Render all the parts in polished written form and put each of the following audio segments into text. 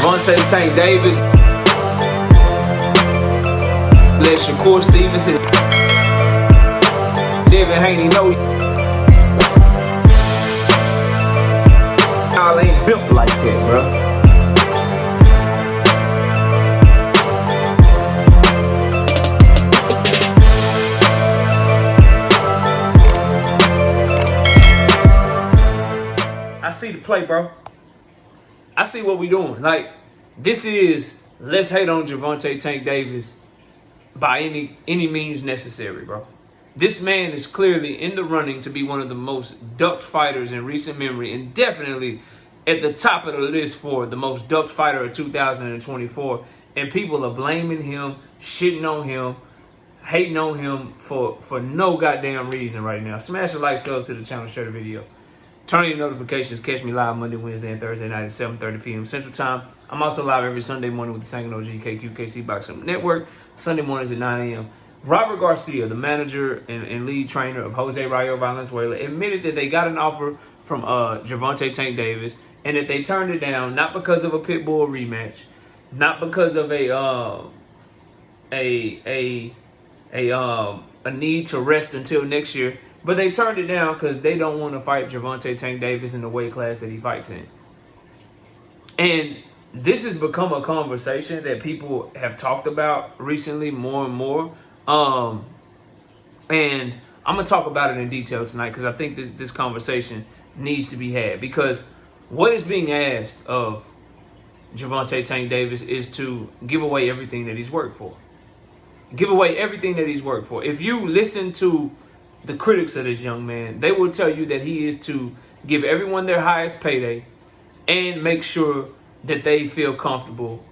Gervonta Tank Davis. Let Shakur Stevenson. Devin Haney know y'all ain't built like that, bro. I see the play, bro. I see what we doing. Like, this is let's hate on Gervonta Tank Davis by any means necessary, bro. This man is clearly in the running to be one of the most ducked fighters in recent memory, and definitely at the top of the list for the most ducked fighter of 2024. And people are blaming him, shitting on him, hating on him for no goddamn reason right now. Smash the like, sub to the channel, share the video. Turn on your notifications. Catch me live Monday, Wednesday, and Thursday night at 7:30 p.m. Central Time. I'm also live every Sunday morning with the Sangan OG KQKC Boxing Network. Sunday mornings at 9 a.m. Robert Garcia, the manager and lead trainer of Jose Rayo Valenzuela, admitted that they got an offer from Gervonta Tank Davis, and that they turned it down not because of a pit bull rematch, not because of a need to rest until next year. But they turned it down because they don't want to fight Gervonta Tank Davis in the weight class that he fights in. And this has become a conversation that people have talked about recently more and more. And I'm going to talk about it in detail tonight because I think this conversation needs to be had. Because what is being asked of Gervonta Tank Davis is to give away everything that he's worked for. Give away everything that he's worked for. If you listen to the critics of this young man, they will tell you that he is to give everyone their highest payday and make sure that they feel comfortable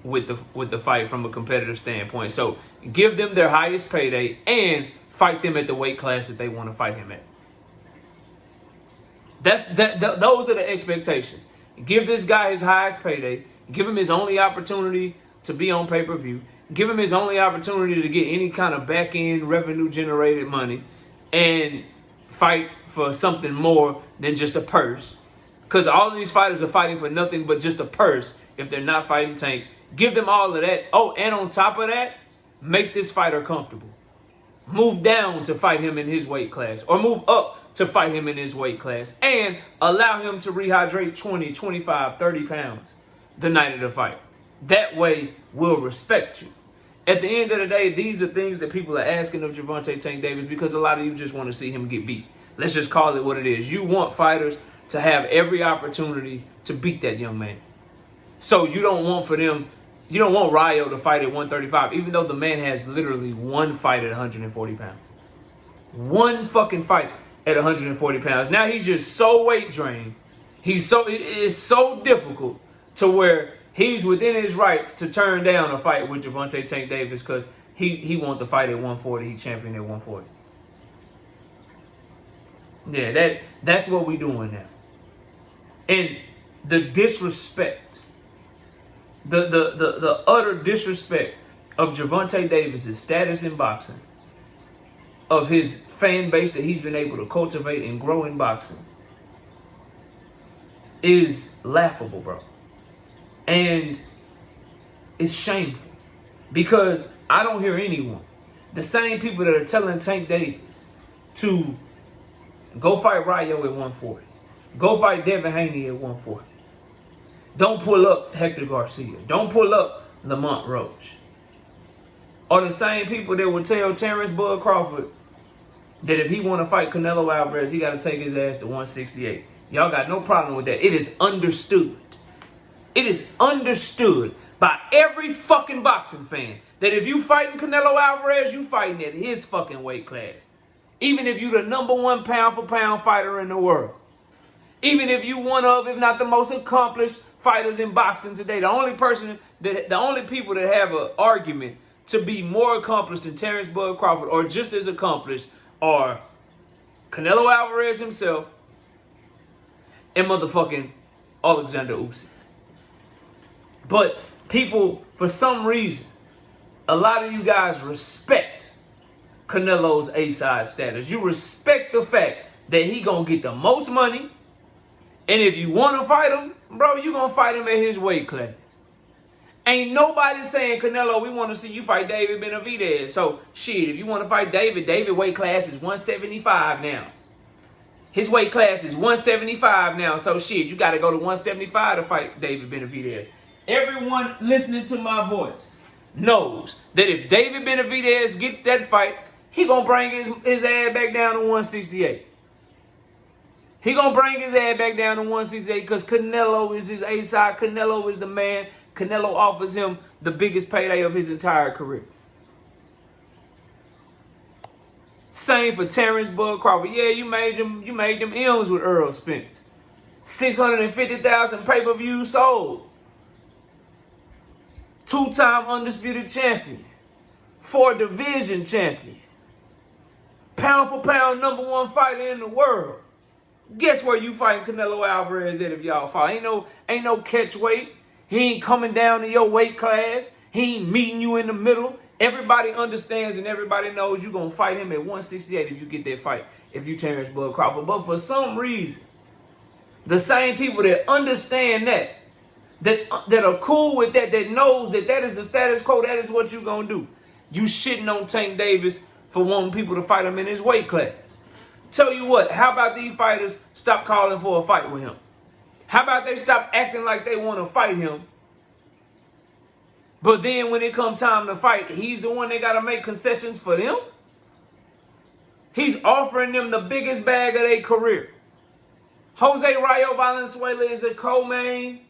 with the fight from a competitive standpoint. So give them their highest payday and fight them at the weight class that they want to fight him at. Those are the expectations. Give this guy his highest payday. Give him his only opportunity to be on pay-per-view. Give him his only opportunity to get any kind of back-end revenue-generated money and fight for something more than just a purse. Because all of these fighters are fighting for nothing but just a purse if they're not fighting Tank. Give them all of that. Oh, and on top of that, make this fighter comfortable. Move down to fight him in his weight class, or move up to fight him in his weight class, and allow him to rehydrate 20, 25, 30 pounds the night of the fight. That way, we'll respect you. At the end of the day, these are things that people are asking of Gervonta Tank Davis because a lot of you just want to see him get beat. Let's just call it what it is. You want fighters to have every opportunity to beat that young man. So you don't want Rayo to fight at 135, even though the man has literally one fight at 140 pounds. One fucking fight at 140 pounds. Now he's just so weight drained. It is so difficult to where he's within his rights to turn down a fight with Gervonta Tank Davis because he wants to fight at 140. He championed at 140. Yeah, that's what we doing now. And the disrespect, the utter disrespect of Gervonta Davis' status in boxing, of his fan base that he's been able to cultivate and grow in boxing, is laughable, bro. And it's shameful because I don't hear anyone, the same people that are telling Tank Davis to go fight Rayo at 140, go fight Devin Haney at 140, don't pull up Hector Garcia, don't pull up Lamont Roach, are the same people that would tell Terrence Bud Crawford that if he want to fight Canelo Alvarez, he got to take his ass to 168. Y'all got no problem with that. It is understood. It is understood by every fucking boxing fan that if you fighting Canelo Alvarez, you fighting at his fucking weight class. Even if you the number one pound for pound fighter in the world. Even if you one of, if not the most accomplished fighters in boxing today. The only people that have an argument to be more accomplished than Terrence Bud Crawford or just as accomplished are Canelo Alvarez himself and motherfucking Alexander Usyk. But people, for some reason, a lot of you guys respect Canelo's A-side status. You respect the fact that he gonna get the most money And if you want to fight him, bro, you going to fight him at his weight class. Ain't nobody saying, Canelo, we want to see you fight David Benavidez. So, shit, if you want to fight David weight class is 175 now. His weight class is 175 now. So, shit, you got to go to 175 to fight David Benavidez. Everyone listening to my voice knows that if David Benavidez gets that fight, he going to bring his ass back down to 168. He going to bring his ass back down to 168 because Canelo is his A-side. Canelo is the man. Canelo offers him the biggest payday of his entire career. Same for Terrence Bud Crawford. Yeah, you made them M's with Earl Spence. 650,000 pay-per-views sold. 2-time undisputed champion. 4-division champion. Pound for pound #1 fighter in the world. Guess where you fighting Canelo Alvarez at if y'all fight? Ain't no catch weight. He ain't coming down to your weight class. He ain't meeting you in the middle. Everybody understands and everybody knows you're going to fight him at 168 if you get that fight, if you Terrence Bud Crawford. But for some reason, the same people that understand that are cool with that knows that is the status quo, that is what you're going to do. You shitting on Tank Davis for wanting people to fight him in his weight class. Tell you what, how about these fighters stop calling for a fight with him? How about they stop acting like they want to fight him? But then when it comes time to fight, he's the one that got to make concessions for them? He's offering them the biggest bag of their career. Jose Rayo Valenzuela is a co-main,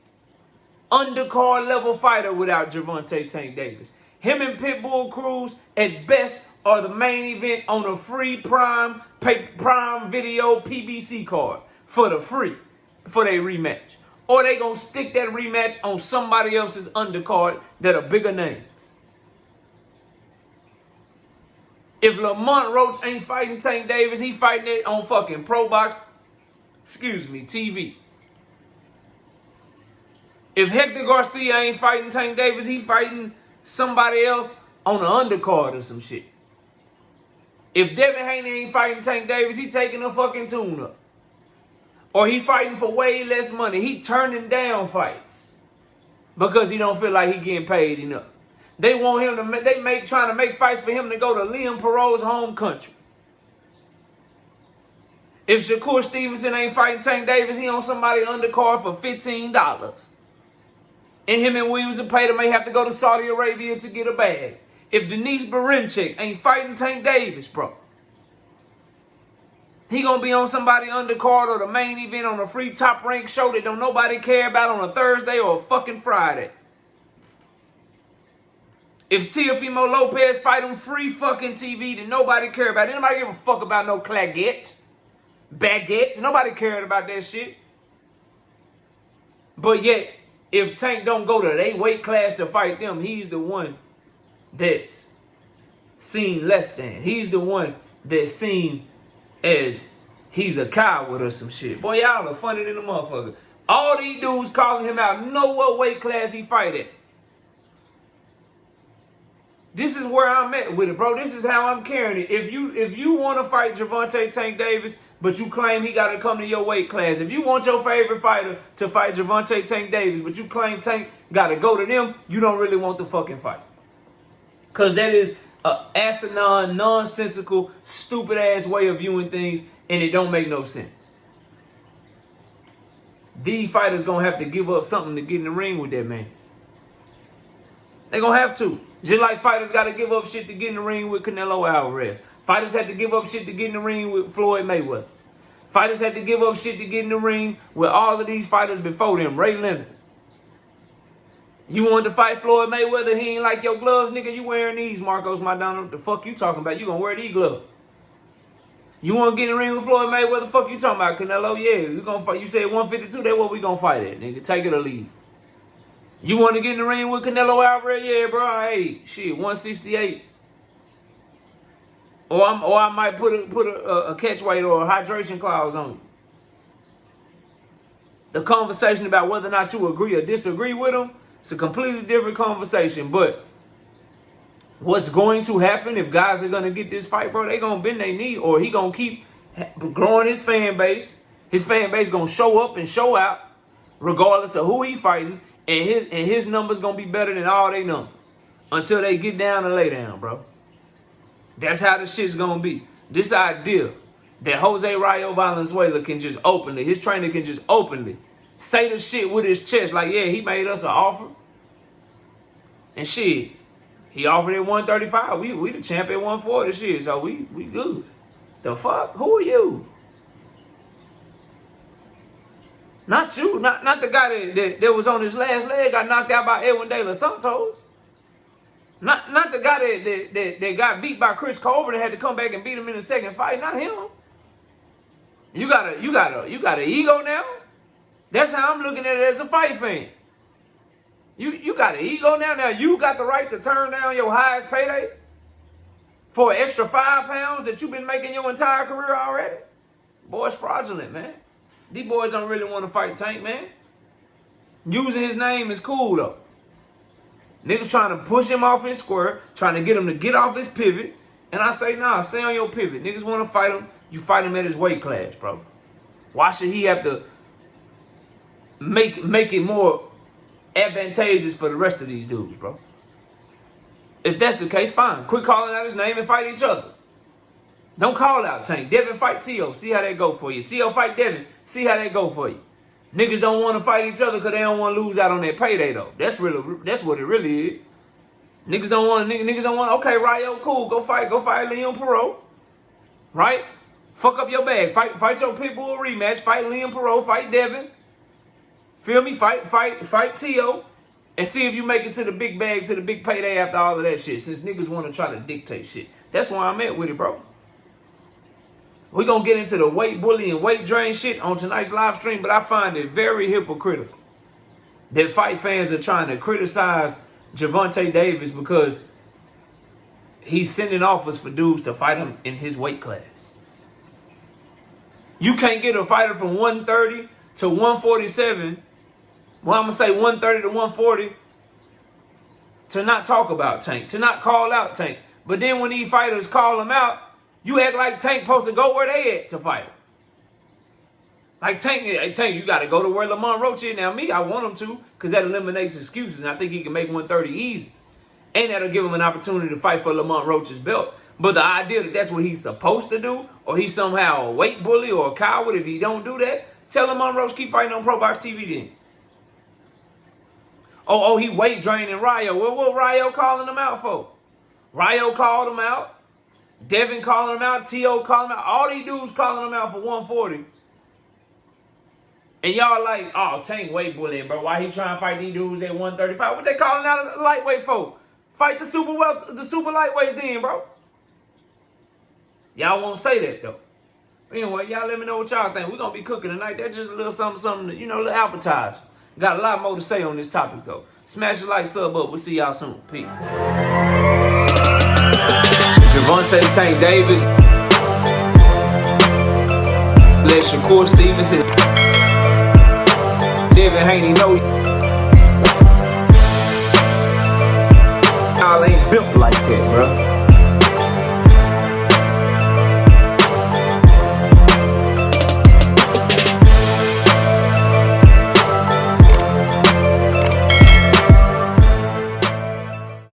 undercard level fighter without Gervonta Tank Davis. Him and Pitbull Cruz, at best, are the main event on a free Prime Video PBC card for their rematch. Or they gonna stick that rematch on somebody else's undercard that are bigger names. If Lamont Roach ain't fighting Tank Davis, he fighting it on fucking TV. If Hector Garcia ain't fighting Tank Davis, he fighting somebody else on the undercard or some shit. If Devin Haney ain't fighting Tank Davis, he taking a fucking tune-up. Or he fighting for way less money. He turning down fights because he don't feel like he getting paid enough. They want him to trying to make fights for him to go to Liam Perot's home country. If Shakur Stevenson ain't fighting Tank Davis, he on somebody undercard for $15. And him and Williams and Pater may have to go to Saudi Arabia to get a bag. If Denise Berinchyk ain't fighting Tank Davis, bro, he gonna be on somebody undercard or the main event on a free Top Rank show that don't nobody care about on a Thursday or a fucking Friday. If Teofimo Lopez fight on free fucking TV that nobody care about, anybody give a fuck about no baguette? Nobody cared about that shit. But yet, if Tank don't go to their weight class to fight them, he's the one that's seen less than. He's the one that's seen as he's a coward or some shit. Boy, y'all are funny than a motherfucker. All these dudes calling him out, know what weight class he fight at. This is where I'm at with it, bro. This is how I'm carrying it. If you want to fight Gervonta Tank Davis, but you claim he got to come to your weight class. If you want your favorite fighter to fight Gervonta Tank Davis, but you claim Tank got to go to them, you don't really want the fucking fight. Because that is an asinine, nonsensical, stupid-ass way of viewing things, and it don't make no sense. These fighters going to have to give up something to get in the ring with that man. They're going to have to. Just like fighters got to give up shit to get in the ring with Canelo Alvarez. Fighters had to give up shit to get in the ring with Floyd Mayweather. Fighters had to give up shit to get in the ring with all of these fighters before them. Ray Leonard. You wanted to fight Floyd Mayweather, he ain't like your gloves, nigga. You wearing these, Marcos Maidana. What the fuck you talking about? You gonna wear these gloves. You want to get in the ring with Floyd Mayweather? The fuck you talking about, Canelo? Yeah, we gonna fight. You said 152, that's what we gonna fight at, nigga. Take it or leave. You want to get in the ring with Canelo Alvarez? Yeah, bro. Hey, shit, 168. Or I might put a catch weight or a hydration clause on you. The conversation about whether or not you agree or disagree with him, it's a completely different conversation. But what's going to happen if guys are going to get this fight, bro? They going to bend their knee, or he going to keep growing his fan base. His fan base gonna show up and show out, regardless of who he fighting, and his numbers gonna be better than all they numbers until they get down and lay down, bro. That's how the shit's gonna be. This idea that Jose Rayo Valenzuela can just openly, his trainer can just openly say the shit with his chest, like, yeah, he made us an offer. And shit, he offered at 135. We the champ at 140 shit, so we good. The fuck? Who are you? Not you. Not the guy that was on his last leg, got knocked out by Edwin De Los Santos. Not the guy that got beat by Chris Colbert and had to come back and beat him in the second fight. Not him. You got an ego now? That's how I'm looking at it as a fight fan. You got an ego now? Now you got the right to turn down your highest payday for an extra 5 pounds that you've been making your entire career already? Boy, it's fraudulent, man. These boys don't really want to fight Tank, man. Using his name is cool, though. Niggas trying to push him off his square, trying to get him to get off his pivot. And I say, nah, stay on your pivot. Niggas want to fight him. You fight him at his weight class, bro. Why should he have to make it more advantageous for the rest of these dudes, bro? If that's the case, fine. Quit calling out his name and fight each other. Don't call out Tank. Devin fight T.O. See how that go for you. T.O. fight Devin. See how that go for you. Niggas don't want to fight each other because they don't want to lose out on that payday, though. That's what it really is. Niggas don't want. Okay, Rayo, cool. Go fight Liam Perot. Right? Fuck up your bag. Fight your Pitbull rematch. Fight Liam Perot. Fight Devin. Feel me? Fight T.O. And see if you make it to the big bag, to the big payday after all of that shit. Since niggas want to try to dictate shit. That's why I'm at with it, bro. We're going to get into the weight bully and weight drain shit on tonight's live stream, but I find it very hypocritical that fight fans are trying to criticize Gervonta Davis because he's sending offers for dudes to fight him in his weight class. You can't get a fighter from 130 to 147, well, I'm going to say 130 to 140, to not talk about Tank, to not call out Tank. But then when these fighters call him out, you act like Tank supposed to go where they at to fight him. Like Tank, you got to go to where Lamont Roach is. Now, me, I want him to because that eliminates excuses. And I think he can make 130 easy. And that'll give him an opportunity to fight for Lamont Roach's belt. But the idea that that's what he's supposed to do, or he's somehow a weight bully or a coward if he don't do that, tell Lamont Roach keep fighting on Pro Box TV then. Oh, he weight draining Rayo. Well, what Rayo calling him out for? Rayo called him out. Devin calling him out. T.O. calling him out. All these dudes calling him out for 140. And y'all like, oh, Tank weight bullying, bro. Why he trying to fight these dudes at 135? What they calling out a lightweight for? Fight the super lightweights then, bro. Y'all won't say that, though. Anyway, y'all let me know what y'all think. We're going to be cooking tonight. That's just a little something, a little appetizer. Got a lot more to say on this topic, though. Smash the like, sub up. We'll see y'all soon. Peace. Gervonta Tank Davis. Let Shakur Stevenson. Devin Haney know y'all ain't built like that, bro.